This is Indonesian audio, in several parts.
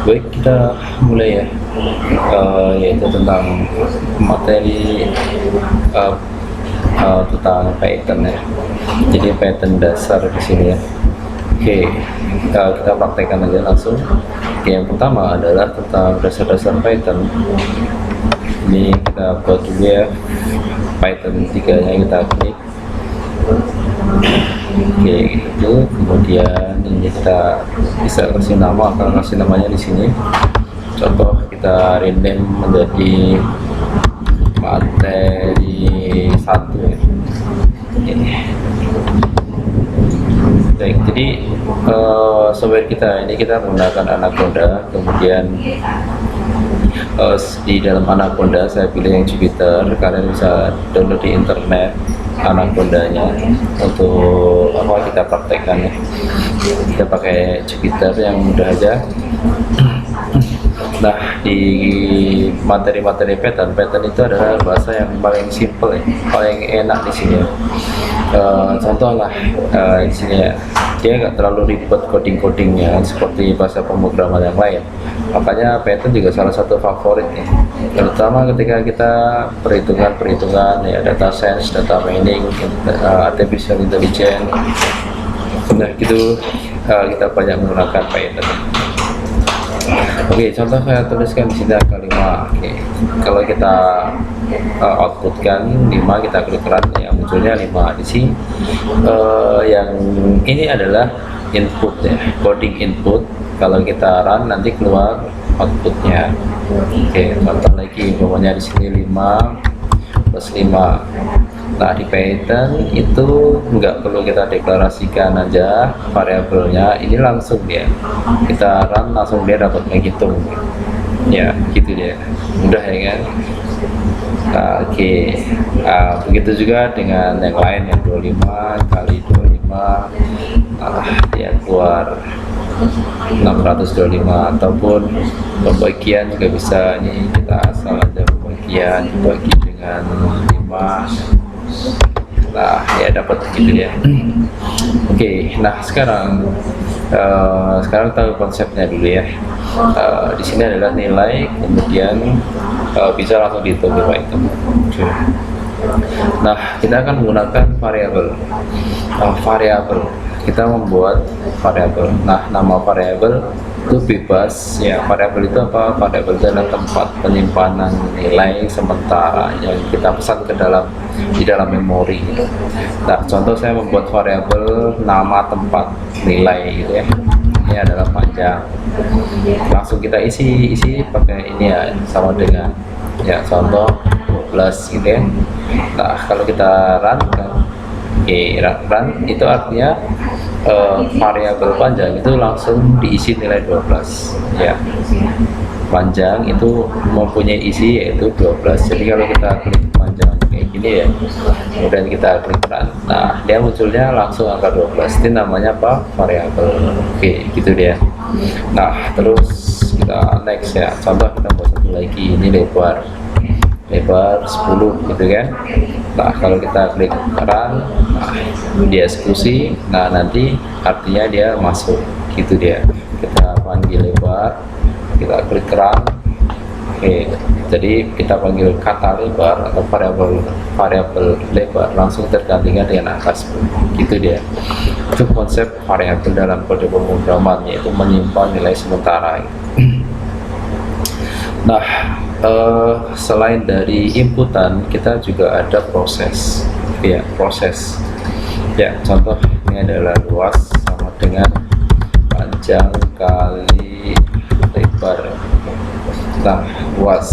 Baik, kita mulai ya, yaitu tentang materi uh, tentang Python ya. Jadi Python dasar di sini ya. Oke, kita praktekkan aja langsung. Oke, yang pertama adalah tentang dasar-dasar Python. Ini kita buat dulu ya, Python 3 nya kita klik. Oke, itu kemudian ini kita bisa kasih nama, akan kasih namanya di sini. Contoh kita rename menjadi materi 1 ya. Baik, jadi software kita ini kita menggunakan Anaconda. Kemudian di dalam Anaconda saya pilih yang Jupyter. Kalian bisa download di internet Anacondanya untuk kita praktekkan ya. Kita pakai Jupyter yang mudah aja. Nah, di materi-materi Python itu adalah bahasa yang paling simple ya, paling enak di sini ya. Contoh lah di sini ya, dia nggak terlalu ribet coding-codingnya seperti bahasa pemrograman yang lain. Makanya Python juga salah satu favorit ya, terutama ketika kita perhitungan ya, data science, data mining, artificial intelligence. Nah gitu, kita banyak menggunakan Python. Oke, contoh saya tuliskan di sini angka 5. Oke, kalau kita outputkan 5, kita klik run, ya munculnya 5 di sini. Yang ini adalah input ya, coding input. Kalau kita run nanti keluar outputnya. Oke, contoh lagi, pokoknya di sini 5 plus 5. Nah, di Python itu nggak perlu kita deklarasikan aja variabelnya, ini langsung dia kita run, langsung dia dapat menghitung ya, gitu dia, mudah ya kan. Nah, oke. Begitu juga dengan yang lain, yang 25 kali 25, dia keluar 625. Ataupun pembagian juga bisa, ini kita asal ada pembagian dibagi dengan 5. Nah, ya dapat gitu ya. Oke, nah sekarang tahu konsepnya dulu ya. Di sini adalah nilai, kemudian bisa langsung dihitung di Python. Nah, kita akan menggunakan variabel. Kita membuat variabel. Nah, nama variabel itu bebas ya. Variabel itu apa? Variabel itu adalah tempat penyimpanan nilai sementara yang kita pesan di dalam memori. Nah, contoh saya membuat variabel nama tempat nilai gitu ya. Ini adalah panjang. Langsung kita isi pakai ini ya, sama dengan ya, contoh 12 gitu ya. Nah, kalau kita run kan, run itu artinya variabel panjang itu langsung diisi nilai 12 ya. Panjang itu mempunyai isi yaitu 12. Jadi kalau kita klik panjang kayak gini ya, kemudian kita klik run, nah dia munculnya langsung angka 12. Itu namanya apa? Variabel. Oke, gitu dia. Nah, terus kita next ya. Contoh kita buat satu lagi, ini lebar 10 gitu kan. Nah, kalau kita klik run, dia eksekusi, nah nanti artinya dia masuk gitu dia. Kita panggil lebar, kita klik run. Oke, jadi kita panggil kata lebar atau variabel lebar, langsung tergantikan dengan angka 10 gitu dia. Itu konsep variabel dalam kode pemrograman, yaitu menyimpan nilai sementara. Nah, selain dari inputan, kita juga ada proses ya, contoh ini adalah luas sama dengan panjang kali lebar. Nah, luas.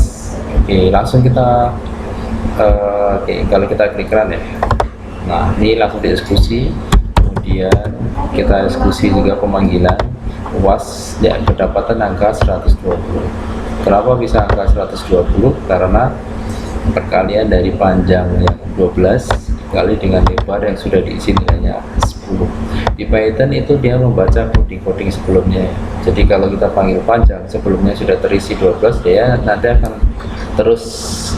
Oke, langsung kita kalau kita klik run ya, nah ini langsung dieksekusi. Kemudian kita eksekusi juga pemanggilan luas ya, kedapatan angka 120. Kenapa bisa angka 120? Karena perkalian dari panjang yang 12 dikali dengan lebar yang sudah diisi nilainya 10. Di Python itu dia membaca coding sebelumnya. Jadi kalau kita panggil panjang, sebelumnya sudah terisi 12, dia nanti akan terus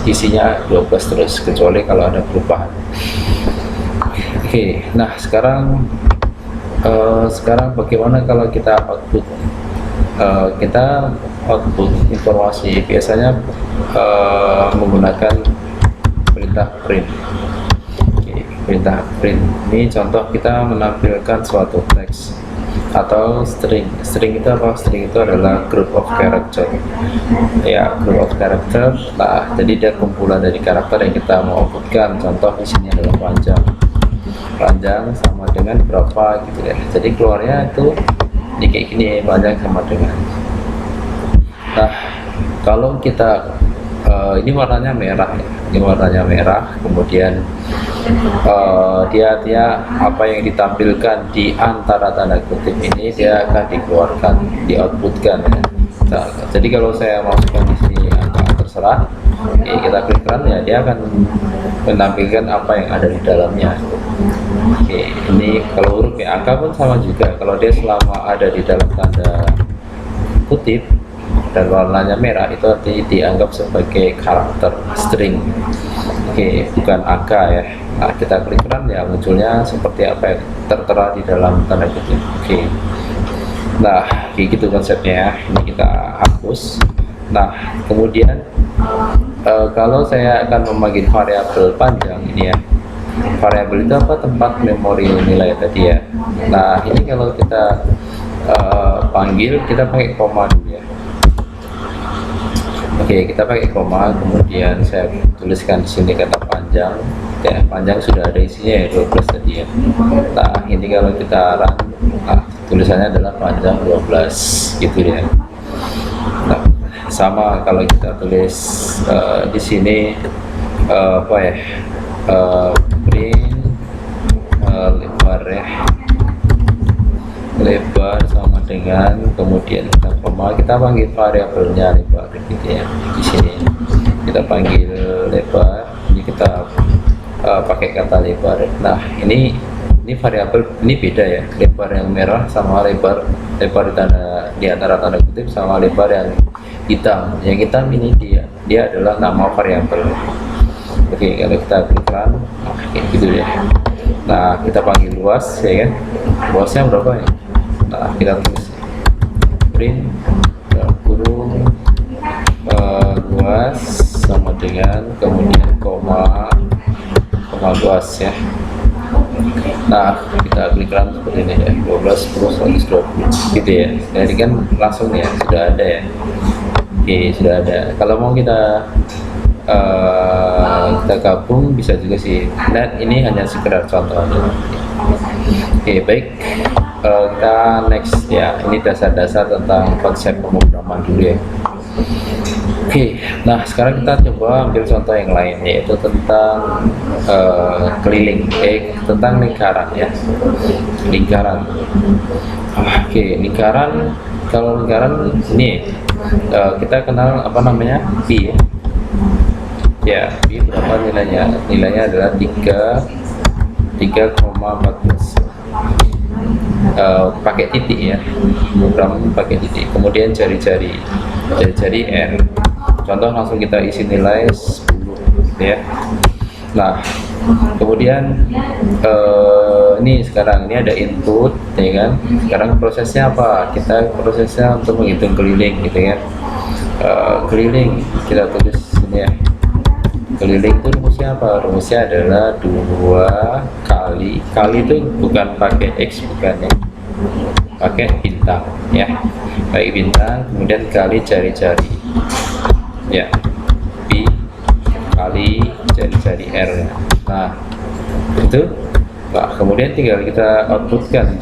isinya 12 terus, kecuali kalau ada perubahan. Oke, nah sekarang bagaimana kalau kita output kita output informasi biasanya menggunakan perintah print. Perintah print ini contoh kita menampilkan suatu teks atau string. String itu apa? String itu adalah group of character, ya, group of character. Nah, jadi dia kumpulan dari karakter yang kita mau outputkan. Contoh di sini adalah panjang sama dengan berapa gitu ya. Jadi keluarnya itu ini kayak gini, panjang sama dengan. Nah, kalau kita ini warnanya merah ya, ini warnanya merah, kemudian dia apa yang ditampilkan di antara tanda kutip ini dia akan dikeluarkan, di-outputkan ya. Nah, jadi kalau saya masukkan di sini angka terserah, kita klik run ya, dia akan menampilkan apa yang ada di dalamnya. Ini kalau huruf ya, angka pun sama juga, kalau dia selama ada di dalam tanda kutip dan warnanya merah itu artinya dianggap sebagai karakter string. Bukan angka ya. Nah, kita klik run ya, munculnya seperti apa yang tertera di dalam tanda kutip. Nah, kayak gitu konsepnya. Ini kita hapus. Nah, kemudian kalau saya akan memanggil variabel panjang ini ya, variabel itu apa? Tempat memori nilai tadi ya. Nah, ini kalau kita panggil, kita pakai koma dulu ya. Kita pakai koma, kemudian saya tuliskan di sini kata panjang ya, panjang sudah ada isinya ya, 12 tadi ya. Nah, ini kalau kita run, nah, tulisannya adalah panjang 12 gitu ya. Nah, sama kalau kita tulis di sini apa ya, print lebar ya, lebar sama dengan, kemudian kita koma, kita panggil variabelnya lebar gitu ya. Di sini kita panggil lebar, ini kita pakai kata lebar. Nah, ini variabel ini beda ya, lebar yang merah sama lebar di antara tanda kutip sama lebar yang hitam. Yang hitam ini dia adalah nama variabel. Kalau kita klik run, kayak gitu ya. Nah, kita panggil luas ya kan, luasnya berapa ya? Nah, kita tulis print kurung luas sama dengan, kemudian koma luas ya. Nah, kita klik run seperti ini ya, 12 plus 120 gitu ya. Jadi kan langsung ya, sudah ada ya. Sudah ada. Kalau mau kita gabung bisa juga sih. Nah, ini hanya sekedar contoh aja. Baik, kita next ya. Ini dasar-dasar tentang konsep pemrograman dulu ya. Nah sekarang kita coba ambil contoh yang lain, yaitu tentang keliling, tentang lingkaran ya, lingkaran. Lingkaran, kalau lingkaran ini kita kenal apa namanya, pi ya. Pi berapa nilainya? Nilainya adalah 3,14. Pakai titik ya, program pakai titik, kemudian jari-jari R. Contoh langsung kita isi nilai 10 ya. Nah, kemudian ini sekarang ini ada input ya kan. Sekarang prosesnya apa? Kita prosesnya untuk menghitung keliling gitu ya. Keliling kita tulis ini ya. Keliling itu rumusnya apa? Rumusnya adalah 2 kali itu bukan pakai X, bukan ya, pakai bintang ya, pakai bintang, kemudian kali jari-jari ya, pi kali jari-jari R ya. Nah itu, nah kemudian tinggal kita outputkan.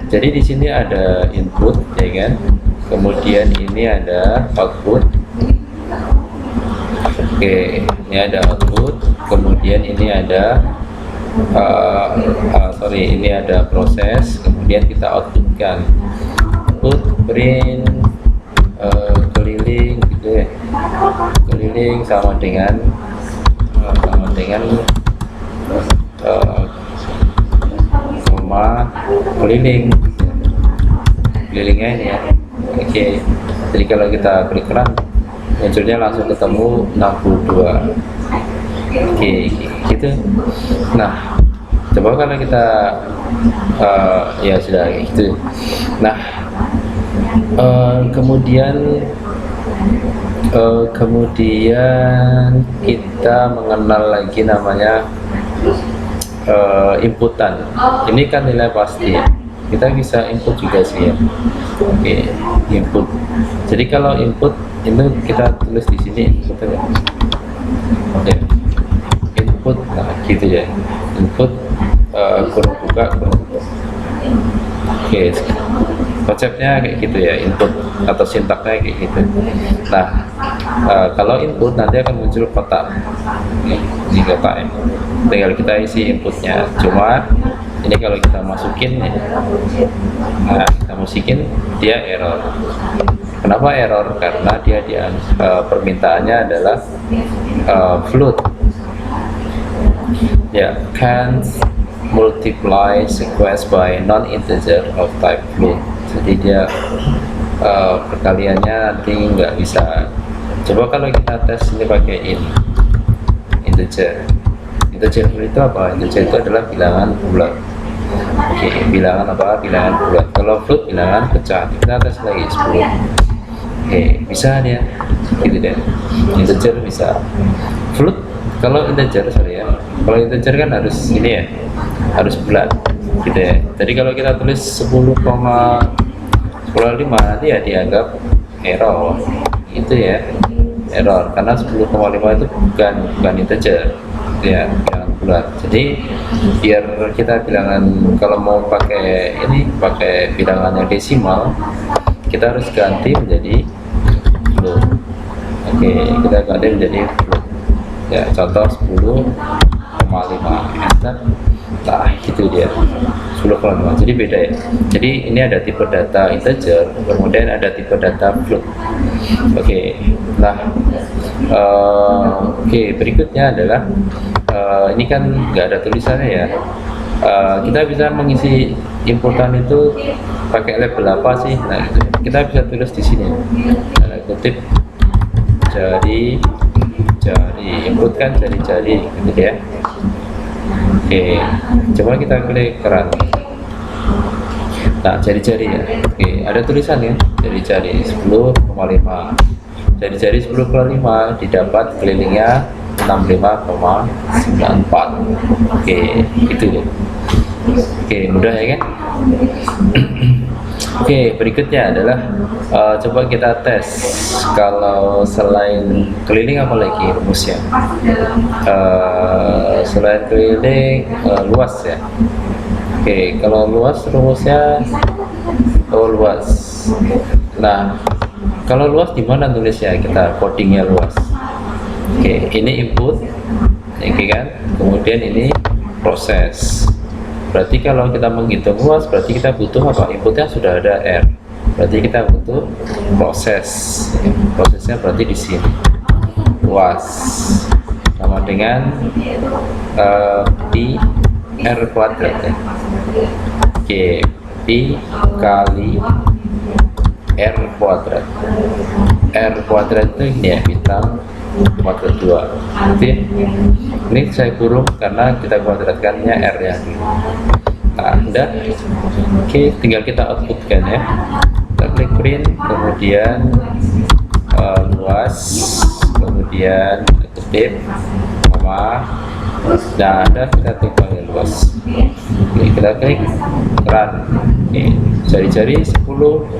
Jadi di sini ada input ya kan, kemudian ini ada output. Ini ada output, kemudian ini ada ini ada proses, kemudian kita outputkan. Output print keliling gitu ya, keliling sama dengan koma kelilingnya ini ya. Jadi kalau kita klik run, munculnya langsung ketemu 62. Gitu. Nah, coba kalau kita ya sudah gitu. Nah, Kemudian kita mengenal lagi namanya inputan. Ini kan nilai pasti ya. Kita bisa input juga sih ya. Oke, input. Jadi kalau input itu kita tulis di sini input ya. Oke, input, nah gitu ya. Input kurung buka kurung tutup. Oke, konsepnya kayak gitu ya, input atau sintaknya kayak gitu. Nah, kalau input nanti akan muncul kotak. Ini kotak ya. Tinggal kita isi inputnya. Cuma ini kalau kita masukin ya, nah kita masukin dia error. Kenapa error? Karena dia permintaannya adalah float. Ya, can't multiply sequence by non-integer of type float. Jadi dia perkaliannya nanti nggak bisa. Coba kalau kita tes ini pakai integer. Integer itu apa? Integer itu adalah bilangan bulat. Oke, bilangan apa? Bilangan bulat. Kalau float bilangan pecah. Kita tes lagi 10. Oke, bisa dia. Gitu deh. Integer bisa. Float kalau integer sorry ya. Kalau integer kan harus ini ya. Harus bulat. Gitu ya. Jadi kalau kita tulis 10,5 nanti ya dianggap error. Itu ya. Error karena 10,5 itu bukan integer. Ya, bilangan bulat. Jadi biar kita bilangan kalau mau pakai bilangan yang desimal, kita harus ganti menjadi float. Oke, kita ganti menjadi float. Ya, contoh 10,5 enter. Nah, gitu dia. 10,5. Jadi beda ya. Jadi ini ada tipe data integer, kemudian ada tipe data float. Oke. Nah, berikutnya adalah ini kan nggak ada tulisannya ya. Kita bisa mengisi inputan itu pakai label apa sih? Nah, gitu. Kita bisa tulis di sini. Nah, kutip jari input kan jari gitu ya. Oke, coba kita klik keran. Nah, jari-jari ya. Oke, ada tulisan ya, jari-jari 10,5. Jari-jari 10,5 didapat kelilingnya 65,94. Oke, itu ya. Oke, mudah ya kan? Oke, berikutnya adalah coba kita tes kalau selain keliling apa lagi rumusnya. Selain keliling luas ya. Oke, kalau luas rumusnya luas. Nah, kalau luas di mana tulisnya? Kita codingnya luas. Oke, ini input, oke kan? Kemudian ini proses. Berarti kalau kita menghitung luas, berarti kita butuh apa? Inputnya sudah ada R. Berarti kita butuh proses. Prosesnya berarti di sini. Luas sama dengan pi R kuadrat ya. Oke, pi kali R kuadrat. R kuadrat itu ini ya, bintang kuadrat 2. Jadi ini saya kurung karena kita kuadratkannya R ya. Nah, udah. Oke, tinggal kita outputkan ya. Kita klik print, kemudian luas, kemudian kutip, koma. Nah, ada kita tinggal luas. Oke, kita klik keran. Oke, jari-jari 10,5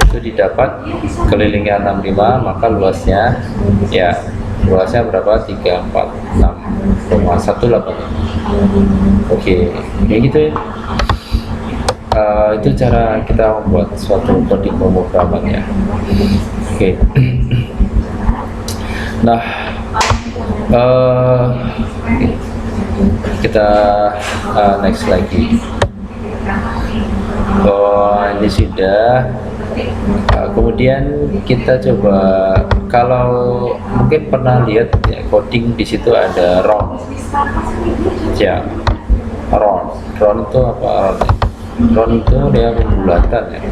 itu didapat kelilingnya 65, maka luasnya ya luasnya berapa? 346,18. Oke, kayak gitu ya. Itu cara kita membuat suatu coding pemrograman ya. Oke. Nah, kita next lagi. Ini sudah. Kemudian kita coba, kalau mungkin pernah lihat ya, coding di situ ada round ya. Round itu apa? Round itu dia pembulatan ya.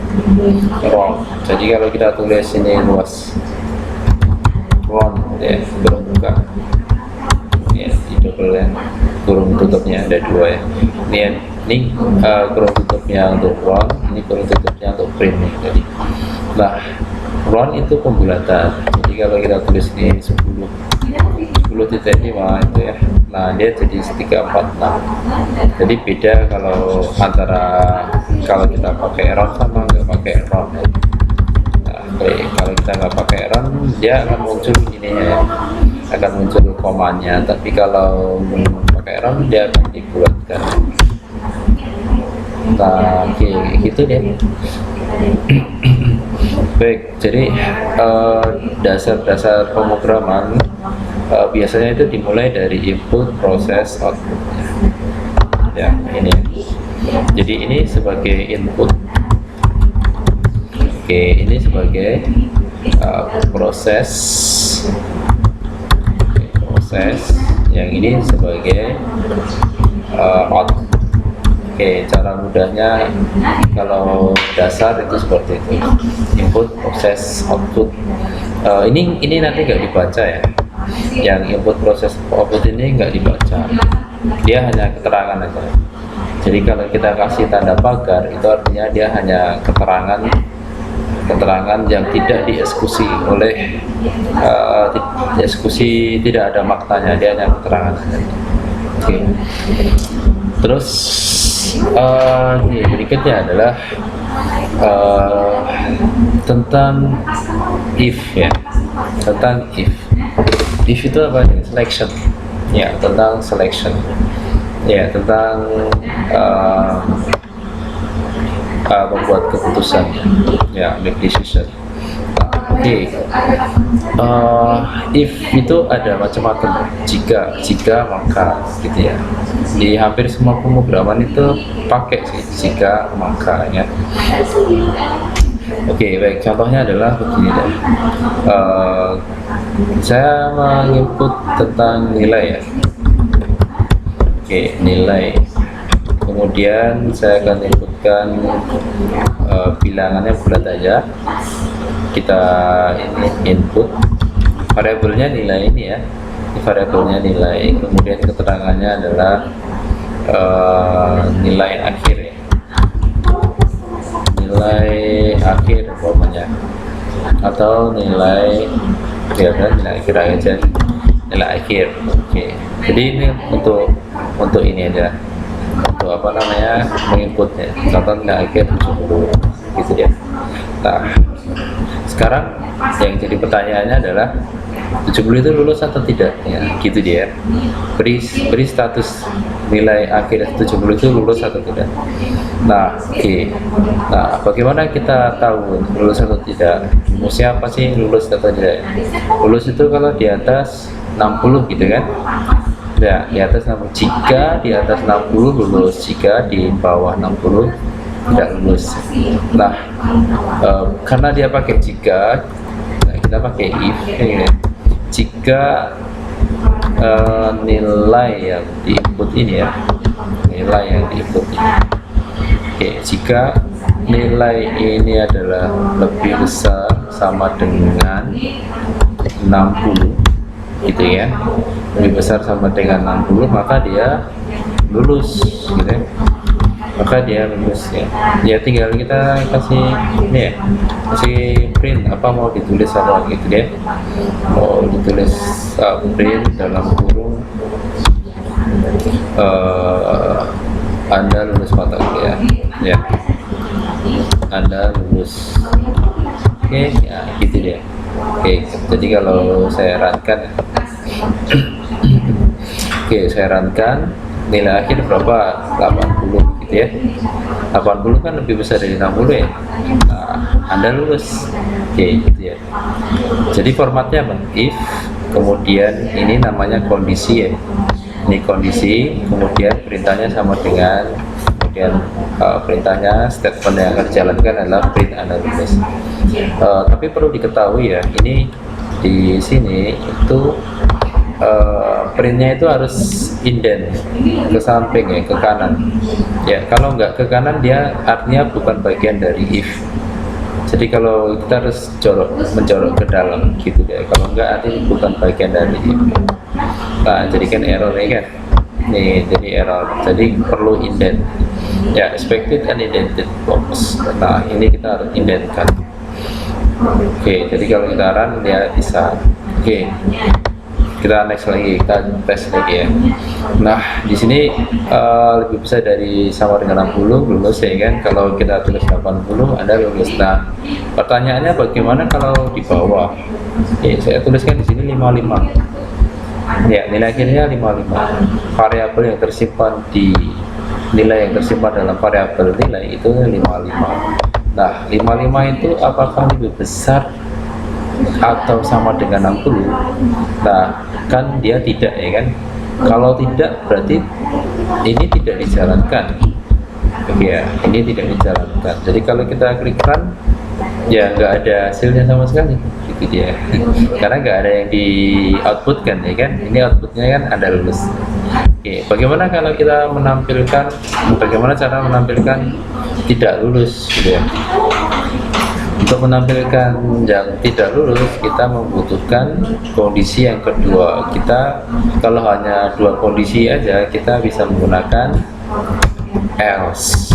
Round. Jadi kalau kita tulis ini luas round ya, berbuka ya, di double ya, kurung tutupnya ada 2 ya. Ini Ini kurung tutupnya untuk run, ini kurung tutupnya untuk print nih tadi. Nah, run itu pembulatan. Jadi kalau kita tulis ini 10.5 itu ya. Nah, dia jadi 346. Jadi beda kalau antara kalau kita pakai run sama nggak pakai run ya. Nah, kalau kita nggak pakai run, dia akan muncul ini ya, akan muncul komanya. Tapi kalau pakai run, dia akan dibuatkan. Nah, oke, gitu deh. Baik, jadi dasar-dasar pemrograman biasanya itu dimulai dari input, proses, output. Ya, ini. Jadi ini sebagai input. Oke, ini sebagai proses. Yang ini sebagai output. Oke, cara mudahnya kalau dasar itu seperti itu, input, proses, output. Ini nanti nggak dibaca ya, yang input, proses, output ini nggak dibaca, dia hanya keterangan aja. Jadi kalau kita kasih tanda pagar, itu artinya dia hanya keterangan yang tidak dieksekusi oleh dieksekusi, tidak ada maknanya, dia hanya keterangan aja. Oke. Terus berikutnya adalah tentang if ya, tentang if itu apa? Selection ya, tentang selection ya, tentang membuat keputusan ya, make decision. Oke, if itu ada macam-macam, jika maka gitu ya. Di hampir semua pemrograman itu pakai sih jika maka ya. Oke, baik, contohnya adalah begini deh. Saya menginput tentang nilai ya. Oke, nilai. Kemudian saya akan inputkan bilangannya bulat aja. Kita ini input variabelnya nilai ini ya, variabelnya nilai, kemudian keterangannya adalah nilai akhir ya, nilai akhir umpamanya, atau nilai ya kan, nilai akhir aja, nilai akhir. Oke, jadi ini untuk ini aja, untuk apa namanya, menginputnya. Contoh nilai akhir 70 gitu ya. Nah, sekarang yang jadi pertanyaannya adalah 70 itu lulus atau tidak ya, gitu dia. Beri status nilai akhir 70 itu lulus atau tidak. Nah, oke. Nah, bagaimana kita tahu lulus atau tidak? Rumusnya apa sih lulus atau tidak? Lulus itu kalau di atas 60 gitu kan. Ya, di atas 60. Jika di atas 60 lulus, jika di bawah 60 tidak lulus. Nah, karena dia pakai jika, nah kita pakai if ya. Jika nilai yang diinput ini ya, nilai yang diinput ini, oke, jika nilai ini adalah lebih besar sama dengan 60 gitu ya, lebih besar sama dengan 60, maka dia lulus gitu ya. Maka dia lulus ya. Ya tinggal kita kasih ini ya, kasih print apa mau ditulis apa gitu deh. Mau ditulis print dalam kurung Anda lulus mata kuliah ya. Anda lulus. Oke, ya gitu deh. Oke, jadi kalau saya runkan oke, saya runkan, nilai akhir berapa? 80 gitu ya. 80 kan lebih besar dari 60 ya. Nah, Anda lulus. Oke, gitu ya. Jadi formatnya apa? If, kemudian ini namanya kondisi ya. Ini kondisi, kemudian perintahnya sama dengan, kemudian perintahnya, statement yang akan dijalankan adalah print Anda lulus. Tapi perlu diketahui ya, ini di sini itu printnya itu harus indent ke samping ya, ke kanan ya. Kalau nggak ke kanan, dia artinya bukan bagian dari if. Jadi kalau kita harus menjorok ke dalam gitu ya, kalau nggak artinya bukan bagian dari if. Nah, jadi kan error ya kan nih, jadi error, jadi perlu indent. ya, expected and indented box. Nah, ini kita harus indentkan. Oke, jadi kalau kita run dia bisa. Oke, kita next lagi, kita tes lagi ya. Nah, di sini lebih besar dari sama dengan 60 lulus ya kan. Kalau kita tulis 80 Anda lulus. Nah, pertanyaannya bagaimana kalau di bawah? Oke, saya tuliskan di sini 55. Ya, nilai akhirnya 55. Variabel yang tersimpan di nilai yang tersimpan dalam variabel nilai itu 55. Nah, 55 itu apakah lebih besar atau sama dengan 60? Nah, kan dia tidak ya kan. Kalau tidak berarti ini tidak dijalankan. Ya, ini tidak dijalankan. Jadi kalau kita klik run, ya nggak ada hasilnya sama sekali, gitu dia. Karena nggak ada yang di output kan ya kan. Ini outputnya kan Anda lulus. Oke, bagaimana kalau kita menampilkan, bagaimana cara menampilkan tidak lulus gitu ya. Untuk menampilkan yang tidak lulus, kita membutuhkan kondisi yang kedua. Kita kalau hanya dua kondisi aja, kita bisa menggunakan else.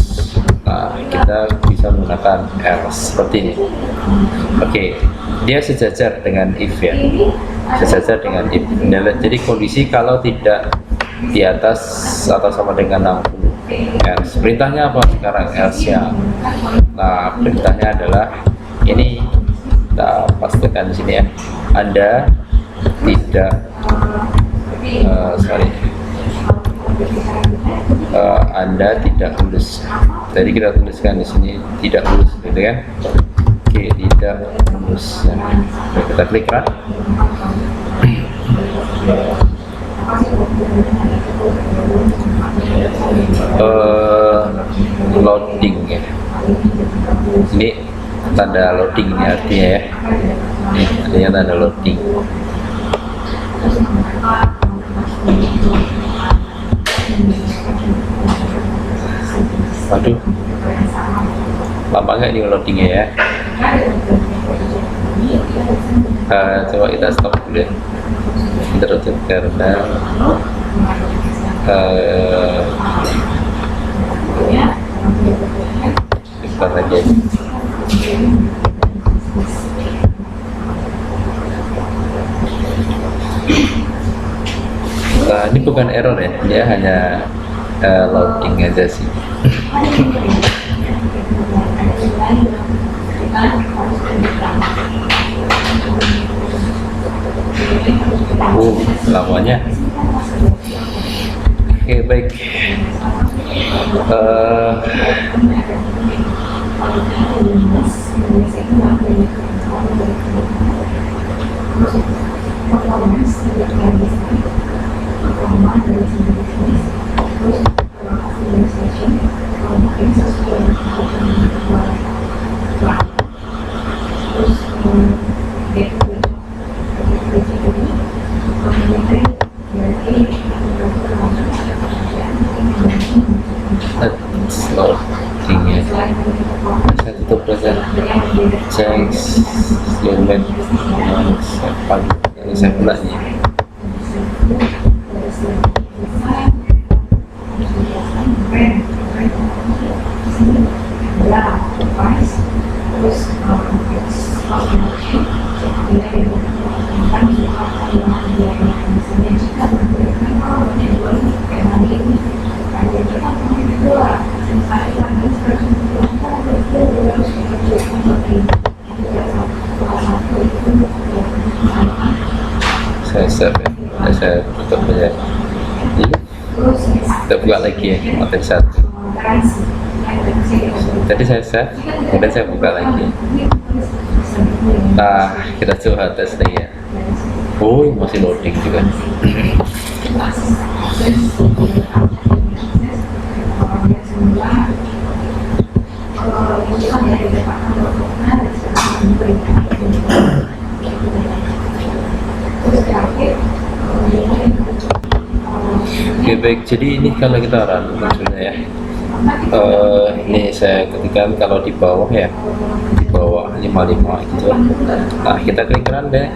Nah, kita bisa menggunakan else seperti ini. Oke, dia sejajar dengan if ya, sejajar dengan if. Jadi kondisi kalau tidak di atas atau sama dengan 60. Else. Perintahnya apa sekarang else-nya? Nah, perintahnya adalah ini, kita pastikan di sini ya. Anda tidak Anda tidak lulus. Jadi kita tuliskan di sini tidak lulus, gitu kan? Oke, tidak lulus. Nah, kita klik run. Loading ya. Ini tanda loading ini artinya ya. Ini artinya tanda loading. Waduh, lama nggak ini loadingnya ya. Coba kita stop dulu ya. Interrupted karena sebentar lagi. Ini bukan error ya, dia hanya loading aja sih. Lamanya. Oke, baik. Loadingnya saya tutup saja. Change limit yang saya pulangnya. Saya save ya. Saya tutup aja. Kita buka lagi ya, materi 1. Tadi saya save, kemudian saya buka lagi. Nah, kita coba tes lagi ya. Oh, masih loading juga. Oke, baik, jadi ini kalau kita run munculnya ya. Ini saya ketikkan kalau di bawah ya, di bawah 55 gitu. Nah, kita klik run deh.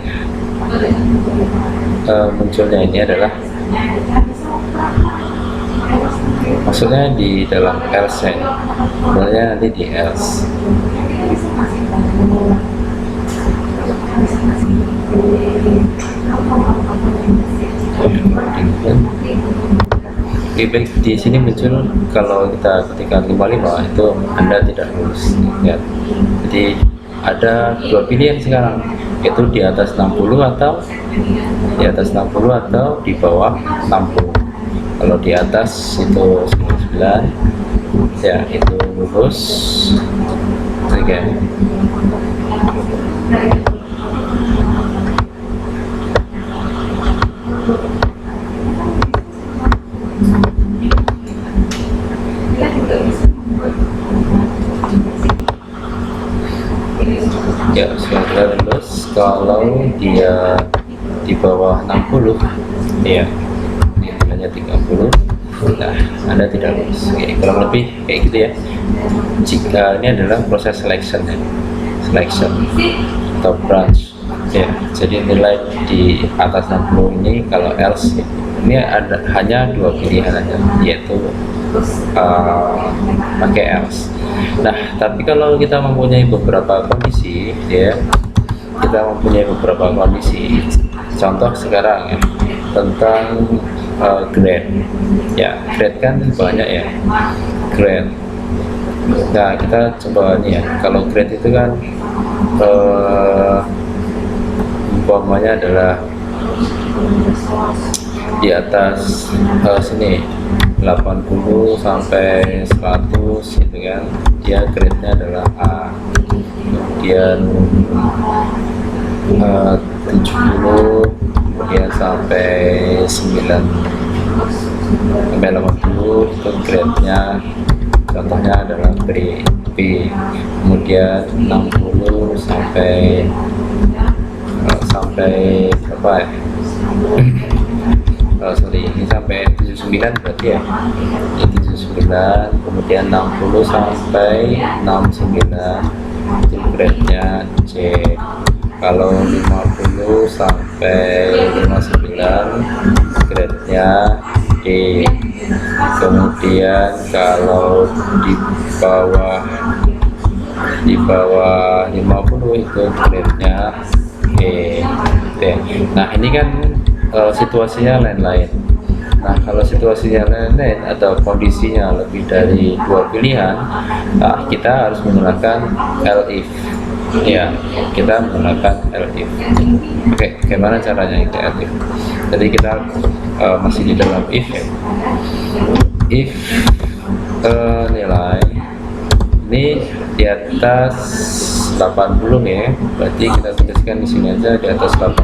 Munculnya ini adalah maksudnya di dalam else ya, sebenarnya nanti di else. Oke, baik, di sini muncul kalau kita ketikkan 55 itu Anda tidak lulus ya. Jadi ada dua pilihan sekarang, yaitu di atas 60 atau di bawah 60. Kalau di atas itu 99 ya, itu lulus. Oke. Ya, sudah lulus. Kalau dia di bawah 60 ya, hanya 30, nah Anda tidak lulus. Oke, kurang lebih kayak gitu ya. Jika ini adalah proses selection ya, selection atau branch ya. Jadi nilai di atas 60 ini kalau else ini ada hanya dua pilihan aja, yaitu pakai else. Nah, tapi kalau kita mempunyai beberapa kondisi ya, contoh sekarang ya, tentang grade ya, grade kan banyak ya, grade. Nah, kita coba nih ya, kalau grade itu kan umpamanya adalah di atas sini 80 sampai 100 gitu kan, dia grade-nya adalah A. Kemudian 70 kemudian sampai 9 sampai 80 itu grade-nya contohnya adalah B. Kemudian 60 sampai berapa ya? Ini sampai 79 berarti ya. Ini 79, kemudian 60 sampai 69 itu grade-nya C. Kalau 50 sampai 59 grade-nya D. Kemudian kalau di bawah 50 itu grade-nya E. Nah, ini kan situasinya lain-lain. Nah, kalau situasinya lain-lain atau kondisinya lebih dari dua pilihan, nah, kita harus menggunakan elif. Ya, kita menggunakan elif. Oke, bagaimana caranya itu elif? Jadi kita masih di dalam if ya. If nilai ini di atas 80 ya, berarti kita tuliskan di sini aja di atas 80.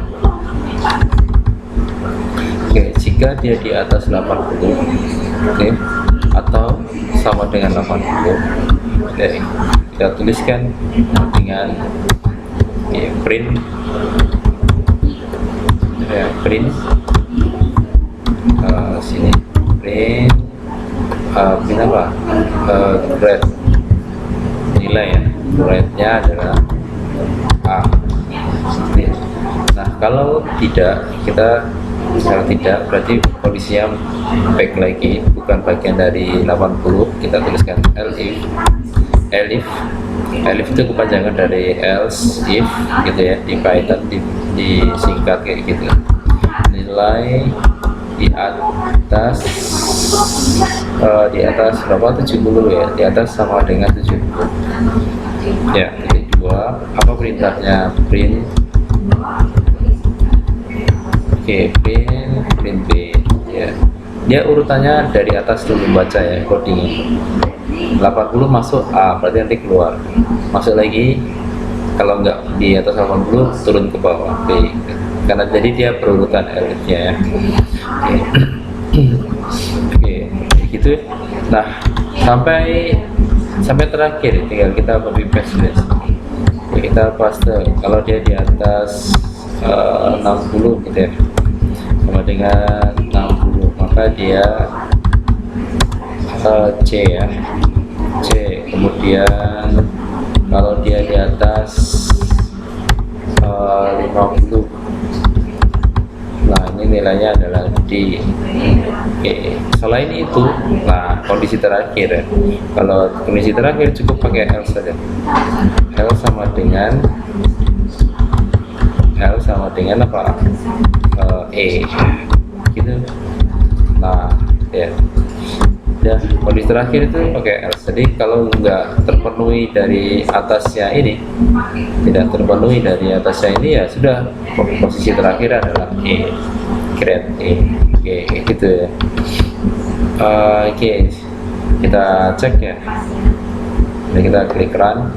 Oke, jika dia di atas 80, oke, atau sama dengan 80, oke, kita tuliskan dengan print ya, print sini print apa? Grade, nilai ya, grade-nya adalah A. Nah, kalau tidak, misalnya tidak, berarti kondisinya back lagi, bukan bagian dari 80, kita tuliskan elif itu kepanjangan dari else, if gitu ya, di Python disingkat kayak gitu. Nilai di atas berapa? 70 ya, di atas sama dengan 70 ya. Jadi dua, apa perintahnya? Print print B ya. Dia urutannya dari atas dulu, baca ya codingnya. 80 masuk A, berarti nanti keluar, masuk lagi. Kalau enggak di atas 80 turun ke bawah B, karena jadi dia berurutan elifnya ya. Oke, gitu. Nah, sampai terakhir tinggal kita copy paste. Kita paste kalau dia di atas 60 gitu ya, sama dengan 60, maka dia C ya, C. Kemudian kalau dia di atas 50, nah ini nilainya adalah D. Oke, selain itu, nah kondisi terakhir ya. Kalau kondisi terakhir cukup pakai L saja. L sama dengan apa? E, gitu. Nah, ya. Dan kondisi terakhir itu pakai L. Jadi kalau nggak terpenuhi dari atasnya ini, tidak terpenuhi dari atasnya ini, ya sudah, posisi terakhir adalah E, grade E. Oke, gitu ya. Oke, kita cek ya. Jadi kita klik run.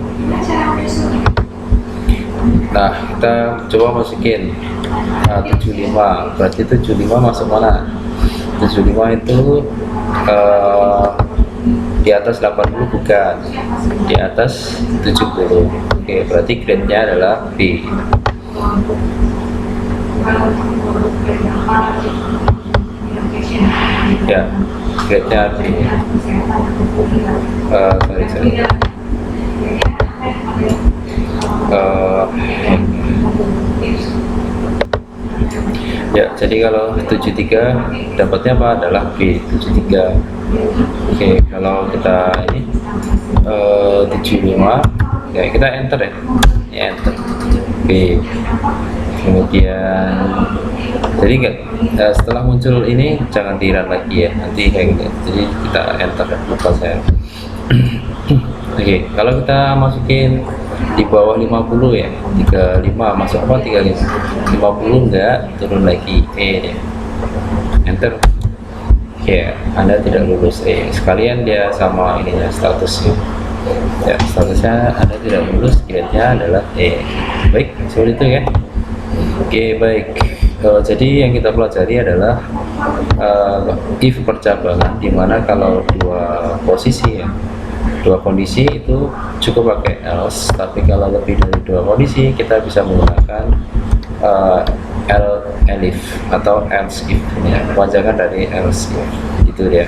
Nah, kita coba masukin 75. Berarti 75 masuk mana? 75 itu di atas 80 bukan, di atas 70. Oke, berarti grade-nya adalah B. Ya, grade-nya B. Sorry. Ya, jadi kalau 73 dapatnya apa? Adalah B, 73. Oke, kalau kita ini 75, ya kita enter ya. Enter B. Kemudian jadi enggak, setelah muncul ini jangan di run lagi ya, nanti kayak gitu. Jadi kita enter, lupa saya. Oke, kalau kita masukin di bawah 50 ya, 35 masuk apa? 35. 50 enggak, turun lagi E. Enter. Oke, Anda tidak lulus E. Sekalian dia sama ininya statusnya. Ya, statusnya Anda tidak lulus, grade-nya adalah E. Baik, seperti itu ya. Oke, baik. Jadi yang kita pelajari adalah if percabangan, dimana kalau dua posisi ya, dua kondisi itu cukup pakai else, tapi kalau lebih dari dua kondisi kita bisa menggunakan elif atau else if ya, kepanjangan dari else if, gitu ya.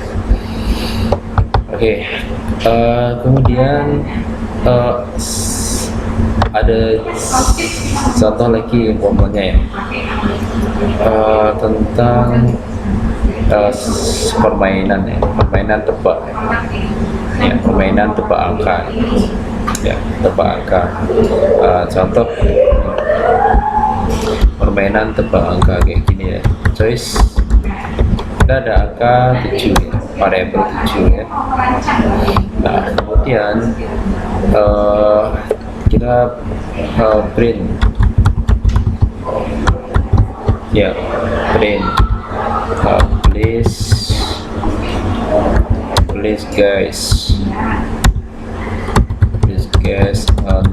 Oke, kemudian ada contoh lagi umpamanya ya, tentang permainan tebak ya, permainan tebak angka ya, tebak angka. Contoh permainan tebak angka kayak gini ya, choice, kita ada angka 7 ya, variabel 7 ya. Nah, kemudian kita print ya, print please guys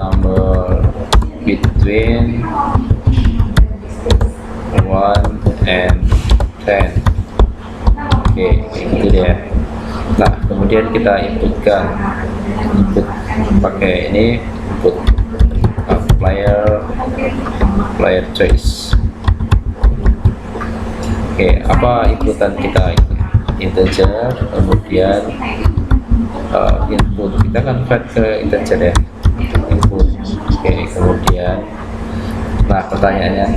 number between 1 and 10. Oke, gitu ya. Nah, kemudian kita input pakai ini, input player choice. Oke, apa inputan kita? Integer, kemudian input kita convert ke integer ya, input. Oke, kemudian nah pertanyaannya,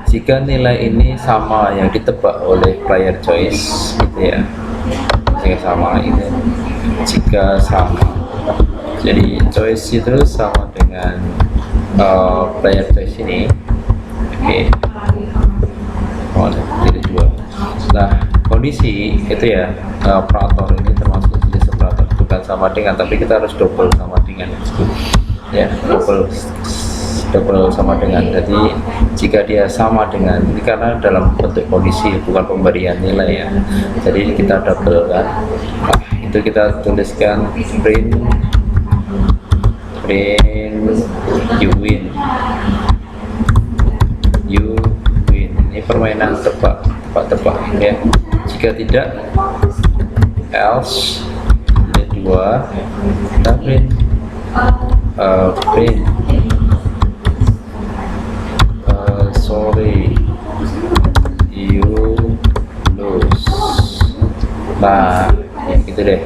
jika nilai ini sama yang ditebak oleh player choice gitu ya, jika sama itu, jika sama, jadi choice itu sama dengan player choice ini. Oke, tidak dua. Nah, kondisi itu ya, operator ini termasuk jenis operator, bukan sama dengan, tapi kita harus double sama dengan ya, double sama dengan. Jadi jika dia sama dengan ini, karena dalam bentuk kondisi bukan pemberian nilai ya, jadi kita double kan. Nah, itu kita tuliskan print you win. Ini permainan tebak ya. Jika tidak, else, ini 2, kita print sorry, you lose. Nah, ya gitu deh.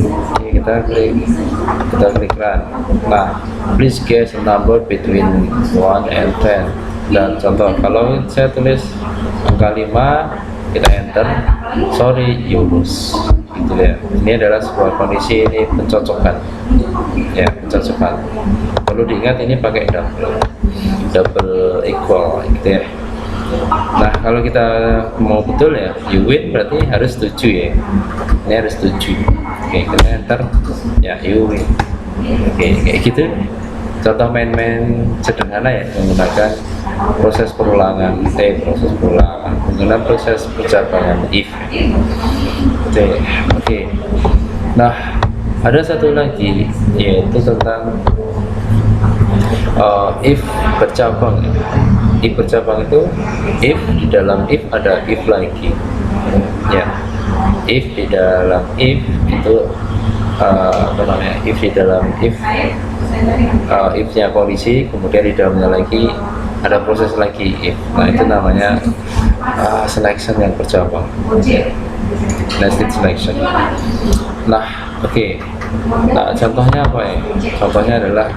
Oke, kita klik run. Nah, please guess a number between 1 and 10. Dan contoh, kalau saya tulis angka 5, kita enter, sorry you lose, gitu ya. Ini adalah sebuah kondisi, ini pencocokan, ya, pencocokan. Perlu diingat ini pakai double equal, gitu ya. Nah, kalau kita mau betul ya, you win berarti harus 7 ya. Ini harus 7. Oke, kita enter, ya, you win. Oke, kayak gitu. Contoh main-main sederhana ya, menggunakan proses perulangan, menggunakan proses percabangan if. Oke. Nah, ada satu lagi yaitu tentang if bercabang. If bercabang itu if di dalam if ada if lagi, ya. If di dalam if itu if di dalam if-nya kondisi, kemudian di dalamnya lagi ada proses lagi if. Nah, itu namanya selection yang bercabang, nested selection. Nah, oke. Nah, contohnya apa ya? Contohnya adalah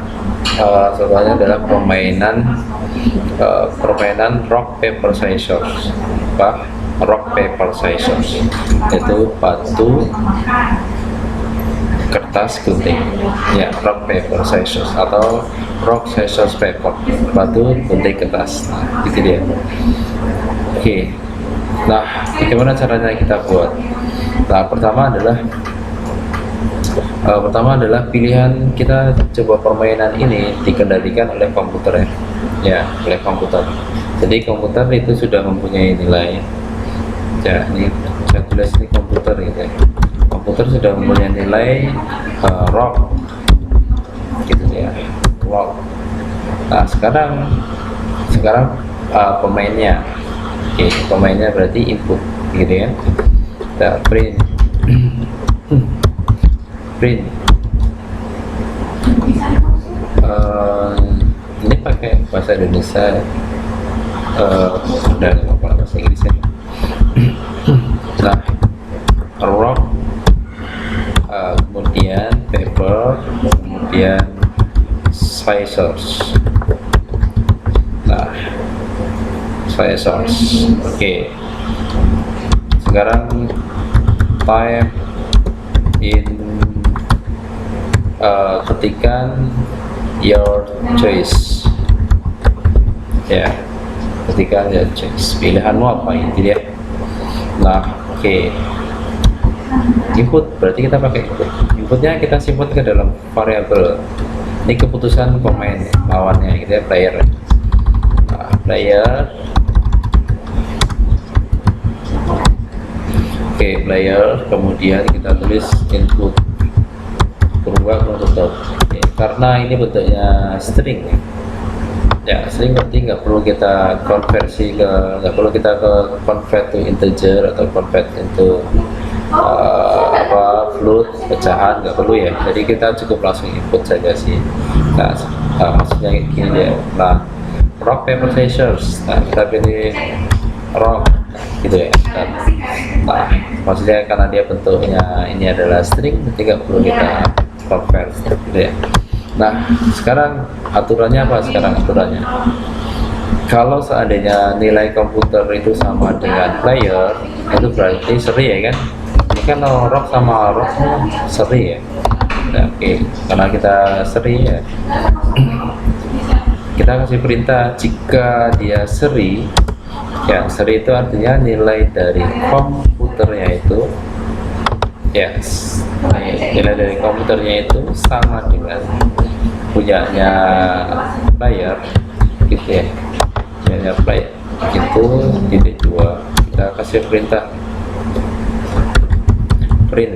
permainan rock paper scissors. Rock paper scissors itu batu kertas gunting, ya, rock paper scissors atau rock scissors paper, batu gunting kertas. Nah, itu dia. Oke. Nah, bagaimana caranya kita buat? Nah, pertama adalah pilihan kita coba permainan ini dikendalikan oleh komputer, ya, oleh komputer. Jadi komputer itu sudah mempunyai nilai. Ya, ini saya tulis ini komputer gitu ya. Komputer sudah mempunyai nilai rock, gitu ya, rock. Nah, sekarang pemainnya, oke, pemainnya berarti input, gitu ya. Kita print. Ini pakai bahasa Indonesia, dan bahasa Inggrisnya. Nah, rock, kemudian paper, kemudian scissors. Nah, scissors. Oke. Sekarang type in, ketikan your choice, ya, ketikan your choice, pilihanmu apa ini dia. Nah, oke. Input berarti kita pakai inputnya kita simpan ke dalam variabel. Ini keputusan pemain lawannya, gitu ya, player. Nah, player. Oke, player, kemudian kita tulis input berubah untuk karena ini bentuknya string, ya, string berarti nggak perlu kita convert to integer atau convert into float, pecahan, nggak perlu ya. Jadi kita cukup langsung input saja sih. Nah, maksudnya gini ya. Nah, rock paper scissors. Nah, kita pilih rock, gitu ya. Nah, maksudnya karena dia bentuknya ini adalah string, jadi nggak perlu kita convert, gitu ya. Nah, sekarang aturannya apa? Kalau seandainya nilai komputer itu sama dengan player, itu berarti seri ya kan? Ini kan rock sama rock seri ya. Nah, oke, karena kita seri ya, kita kasih perintah jika dia seri. Ya, seri itu artinya nilai dari komputernya itu, nilai dari komputernya itu sama dengan punyanya player, gitu ya. Punyanya player itu titik 2. Kita kasih perintah print.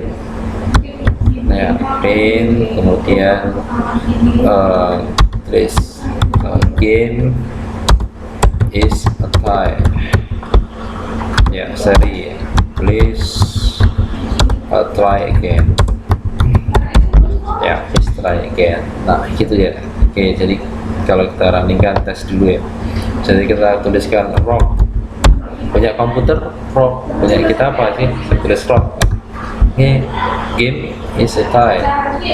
Nah, print, kemudian tulis game is a tie, ya, seri. Please try again, ya, please try again. Nah, gitu ya. Oke, jadi kalau kita runningkan tes dulu ya. Jadi kita tuliskan rock, punya komputer rock, punya kita apa sih? Saya tulis rock. Ini game is a tie,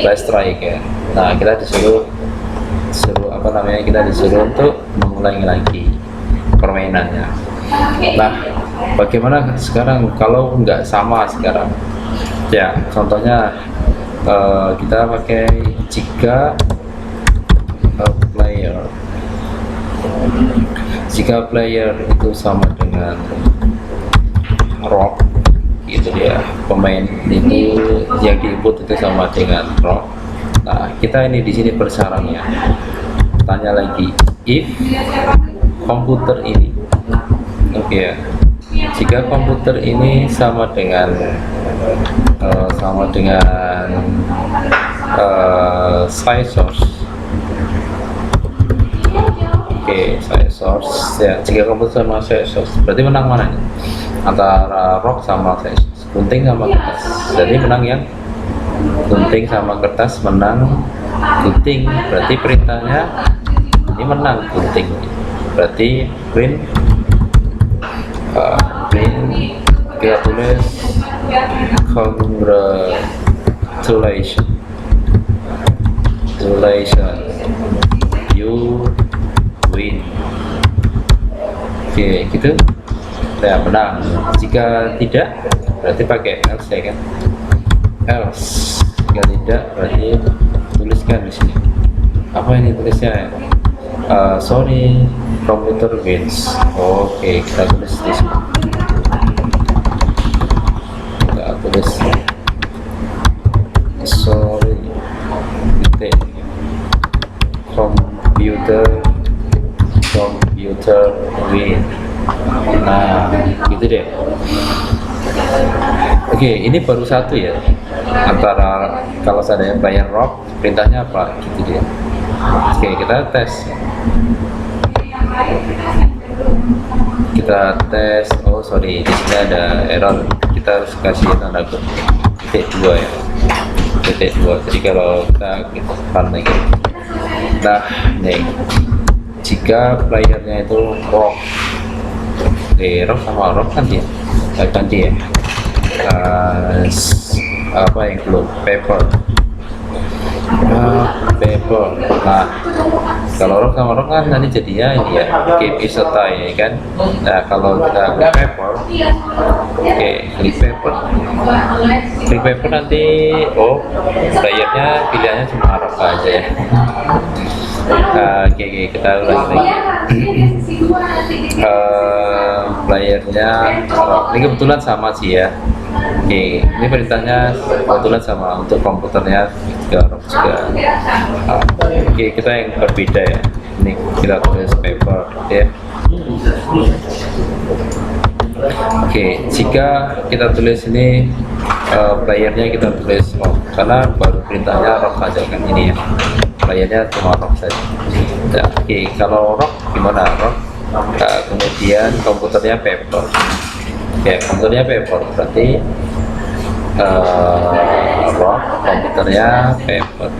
let's strike ya. Nah, kita disuruh kita disuruh untuk mengulangi lagi permainannya. Nah, bagaimana sekarang kalau nggak sama sekarang? Ya, contohnya kita pakai jika player itu sama dengan rock, gitu ya, pemain itu yang diinput itu sama dengan rock. Nah, kita ini di sini bersyaratnya tanya lagi if komputer ini, oke ya, jika komputer ini sama dengan size source. Oke, size source ya, jika komputer sama size source berarti menang mana nih? Antara rock sama size source, gunting sama kertas. Jadi menang yang gunting sama kertas, menang gunting, berarti perintahnya ini menang gunting, berarti print kita tulis congratulations you win. Oke, gitu ya, menang. Jika tidak berarti pakai else ya kan, else. Jika tidak berarti tuliskan di sini apa ini tulisnya, sorry computer wins. Oke, kita tulis di sini, kita tulis sorry computer win. Nah, gitu deh. Oke, ini baru satu ya, antara kalau seandainya player rock perintahnya apa gitu dia. Oke, kita tes. Oh sorry, di sini ada error, kita harus kasih tanda titik 2 ya, titik 2. Jadi kalau kita tekan lagi, nah nih, jika playernya itu rock, rock sama rock ganti ya, apa yang belum paper. Nah, kalau rock sama rock kan nanti jadinya ini ya, game is a tie ya kan. Nah, kalau kita paper, oke, klik paper nanti, playernya pilihannya cuma rock aja ya. Oke, kita ulangi lagi. Playernya ini kebetulan sama sih ya. Oke, ini perintahnya kebetulan sama untuk komputernya juga. Oke, kita yang berbeda ya. Ini kita tulis paper ya. Oke, jika kita tulis ini playernya kita tulis rock, karena baru perintahnya rock saja kan ini ya. Playernya cuma rock saja. Nah, oke, kalau rock gimana rock? Kemudian komputernya paper. Ya, komputernya paper berarti rock, komputernya paper.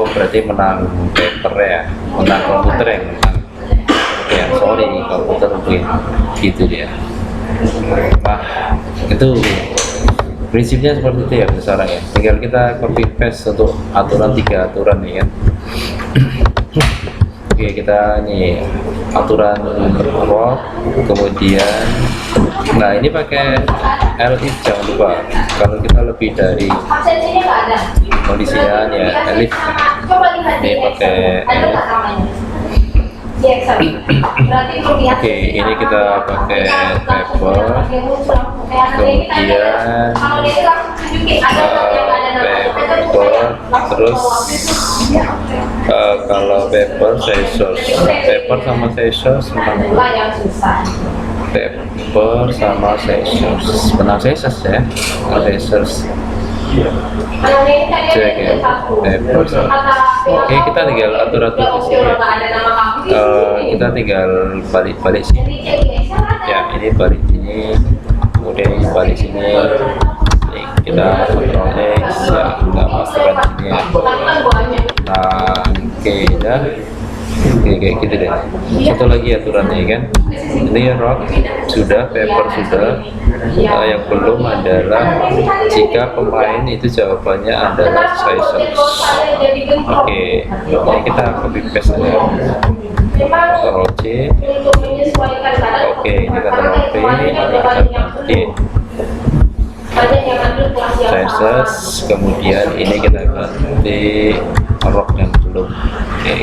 Berarti menang paper ya, menang komputer yang menang. Ya, sorry komputer win, gitu dia. Nah, itu prinsipnya seperti itu ya sekarang ya. Tinggal kita copy paste untuk aturan 3 aturan ya kan. Oke, kita nih aturan rock, kemudian nah ini pakai elif, jangan lupa kalau kita lebih dari kondisinya ya elif, ini pakai elif. Oke, ini kita pakai paper, kemudian paper, terus kalau paper scissors, paper sama scissors menang, paper sama scissors menang scissors ya, scissors. Cek ya, paper. Oke, kita tinggal atur-atur di sini. Kita tinggal balik sini. Ya, ini balik sini, kemudian ini balik sini. Kita Ctrl X ya, kita masukkan sini ya. Nah, oke dah. Oke, kayak gitu deh. Satu lagi aturannya kan. Ini rock sudah, paper sudah, Yang belum adalah jika pemain itu jawabannya adalah scissors. Oke, ini kita copy paste aja. Ctrl C. Oke, ini Ctrl V, ini Ctrl D. Scissors, kemudian ini kita ganti rock yang belum. Oke,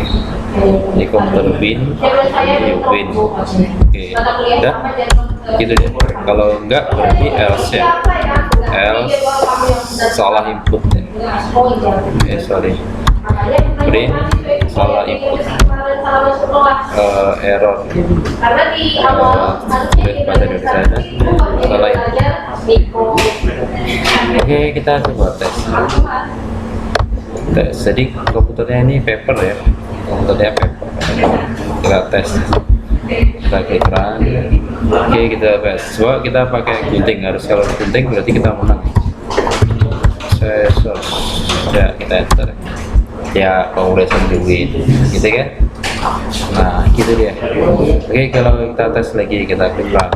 ini komputer win, ini win. Oke, udah gitu deh. Kalau enggak berarti else ya, else salah input ya. Sorry, print salah input, error. Baca dari sana, salah input. Oke, kita coba tes. Jadi komputernya ini paper ya, komputernya paper. Kita tes, kita klik run. Oke, kita tes. Coba kita pakai gunting, harus kalau gunting berarti kita menang. Ya, kita enter. Ya, congratulations you win, gitu kan? Nah, gitu dia. Oke, kalau kita tes lagi, kita klik run.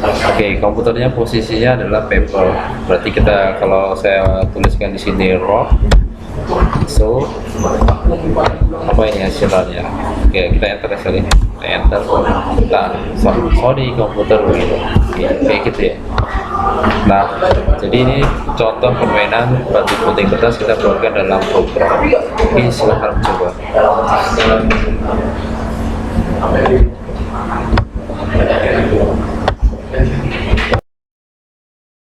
Oke, komputernya posisinya adalah paper. Berarti kita, kalau saya tuliskan di sini rock, so apa ini hasilnya? Oke, kita enter sekali. Kita enter. Nah, sorry komputer begitu. Oke, gitu ya. Nah, jadi ini contoh permainan batu gunting kertas kita buatkan dalam program. Oke, silahkan coba.